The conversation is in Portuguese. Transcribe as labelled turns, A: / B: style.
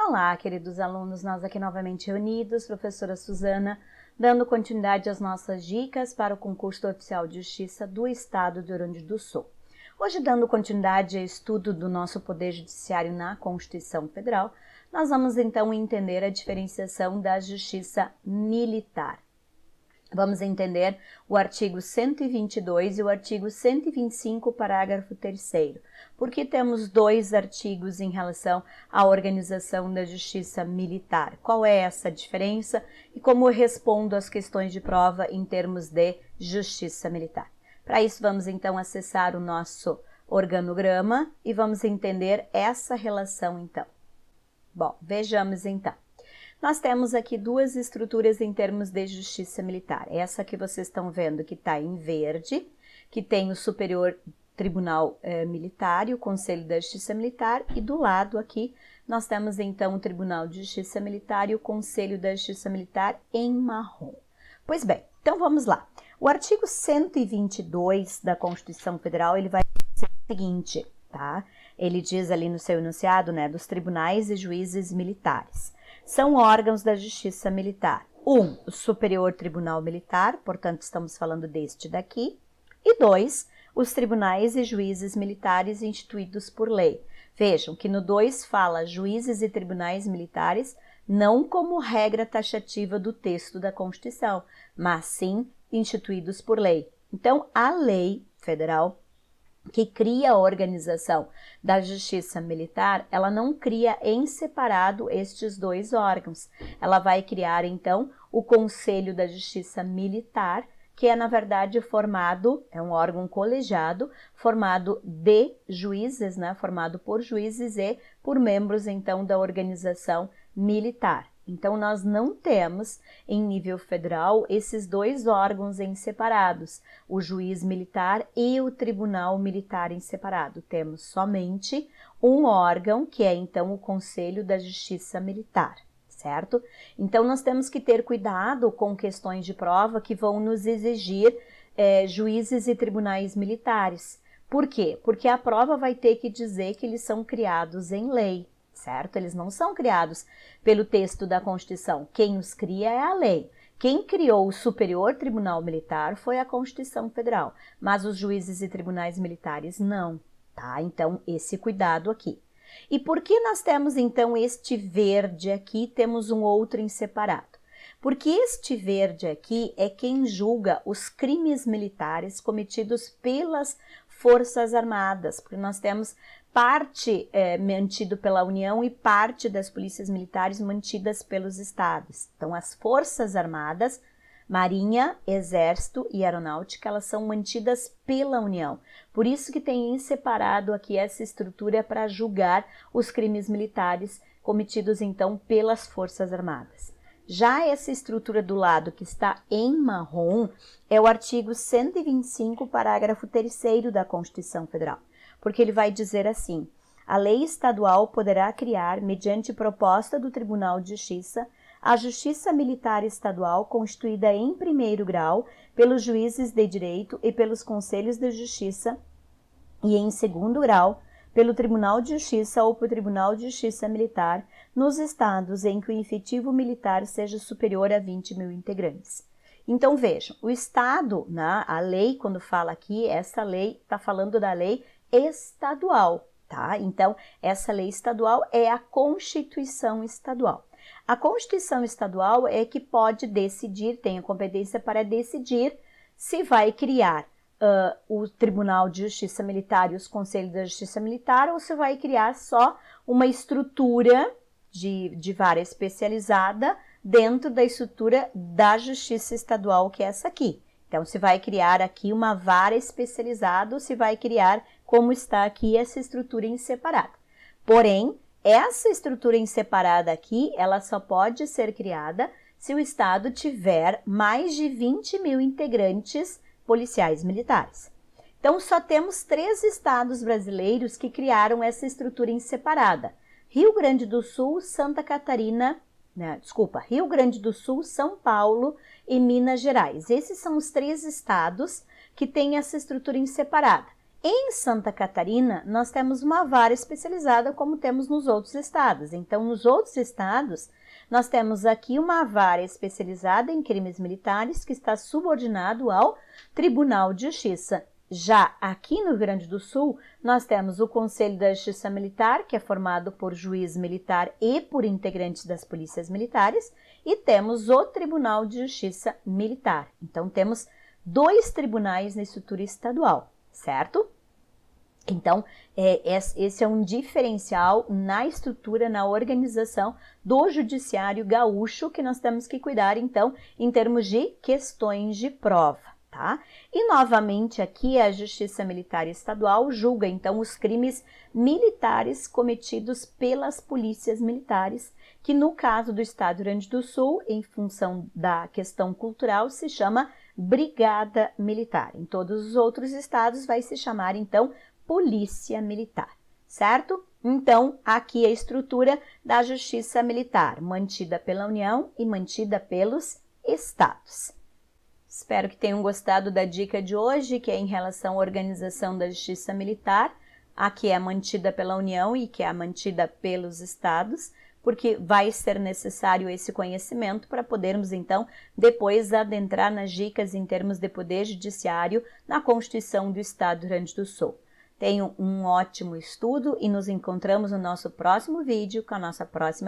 A: Olá, queridos alunos, nós aqui novamente reunidos, professora Suzana, dando continuidade às nossas dicas para o concurso oficial de justiça do Estado do Rio Grande do Sul. Hoje, dando continuidade ao estudo do nosso Poder Judiciário na Constituição Federal, nós vamos então entender a diferenciação da justiça militar. Vamos entender o artigo 122 e o artigo 125, parágrafo 3º, porque temos dois artigos em relação à organização da justiça militar. Qual é essa diferença e como eu respondo às questões de prova em termos de justiça militar? Para isso, vamos então acessar o nosso organograma e vamos entender essa relação então. Bom, vejamos então. Nós temos aqui duas estruturas em termos de justiça militar. Essa que vocês estão vendo que está em verde, que tem o Superior Tribunal Militar e o Conselho da Justiça Militar, e do lado aqui nós temos então o Tribunal de Justiça Militar e o Conselho da Justiça Militar em marrom. Pois bem, então vamos lá. O artigo 122 da Constituição Federal, ele vai dizer o seguinte, tá? Ele diz ali no seu enunciado, né, dos tribunais e juízes militares. São órgãos da justiça militar. O Superior Tribunal Militar, portanto estamos falando deste daqui. E 2, os tribunais e juízes militares instituídos por lei. Vejam que no 2 fala juízes e tribunais militares, não como regra taxativa do texto da Constituição, mas sim instituídos por lei. Então, a lei federal que cria a organização da justiça militar, ela não cria em separado estes dois órgãos. Ela vai criar, então, o Conselho da Justiça Militar, que é, na verdade, formado, é um órgão colegiado, formado de juízes, né, formado por juízes e por membros, então, da organização militar. Então, nós não temos, em nível federal, esses dois órgãos em separados, o juiz militar e o tribunal militar em separado. Temos somente um órgão, que é, então, o Conselho da Justiça Militar, certo? Então, nós temos que ter cuidado com questões de prova que vão nos exigir juízes e tribunais militares. Por quê? Porque a prova vai ter que dizer que eles são criados em lei. Certo? Eles não são criados pelo texto da Constituição. Quem os cria é a lei. Quem criou o Superior Tribunal Militar foi a Constituição Federal, mas os juízes e tribunais militares não, tá? Então, esse cuidado aqui. E por que nós temos, então, este verde aqui, temos um outro em separado? Porque este verde aqui é quem julga os crimes militares cometidos pelas Forças Armadas, porque nós temos parte mantido pela União e parte das polícias militares mantidas pelos estados. Então, as Forças Armadas, Marinha, Exército e Aeronáutica, elas são mantidas pela União. Por isso que tem em separado aqui essa estrutura para julgar os crimes militares cometidos, então, pelas Forças Armadas. Já essa estrutura do lado que está em marrom é o artigo 125, parágrafo 3º da Constituição Federal, porque ele vai dizer assim: a lei estadual poderá criar, mediante proposta do Tribunal de Justiça, a Justiça Militar Estadual constituída em primeiro grau pelos juízes de direito e pelos conselhos de justiça e em segundo grau pelo Tribunal de Justiça ou pelo Tribunal de Justiça Militar nos estados em que o efetivo militar seja superior a 20 mil integrantes. Então, vejam, o Estado, né, a lei, quando fala aqui, essa lei está falando da lei estadual, tá? Então, essa lei estadual é a Constituição Estadual. A Constituição Estadual é que pode decidir, tem a competência para decidir se vai criar o Tribunal de Justiça Militar e os Conselhos da Justiça Militar ou se vai criar só uma estrutura de vara especializada dentro da estrutura da Justiça Estadual, que é essa aqui. Então, se vai criar aqui uma vara especializada ou se vai criar, como está aqui, essa estrutura em separado. Porém, essa estrutura em separada aqui, ela só pode ser criada se o Estado tiver mais de 20 mil integrantes policiais militares. Então, só temos 3 estados brasileiros que criaram essa estrutura em separada: Rio Grande do Sul, Santa Catarina, Rio Grande do Sul, São Paulo e Minas Gerais. Esses são os 3 estados que têm essa estrutura em separada. Em Santa Catarina, nós temos uma vara especializada como temos nos outros estados. Então, nos outros estados, nós temos aqui uma vara especializada em crimes militares que está subordinado ao Tribunal de Justiça. Já aqui no Rio Grande do Sul, nós temos o Conselho da Justiça Militar, que é formado por juiz militar e por integrantes das polícias militares, e temos o Tribunal de Justiça Militar. Então, temos 2 tribunais na estrutura estadual, certo? Então, esse é um diferencial na estrutura, na organização do judiciário gaúcho que nós temos que cuidar, então, em termos de questões de prova, tá? E, novamente, aqui a Justiça Militar Estadual julga, então, os crimes militares cometidos pelas polícias militares, que no caso do Estado do Rio Grande do Sul, em função da questão cultural, se chama Brigada Militar. Em todos os outros estados vai se chamar, então, Polícia Militar, certo? Então, aqui a estrutura da Justiça Militar, mantida pela União e mantida pelos estados. Espero que tenham gostado da dica de hoje, que é em relação à organização da Justiça Militar, a que é mantida pela União e que é mantida pelos estados, porque vai ser necessário esse conhecimento para podermos, então, depois adentrar nas dicas em termos de poder judiciário na Constituição do Estado do Rio Grande do Sul. Tenham um ótimo estudo e nos encontramos no nosso próximo vídeo com a nossa próxima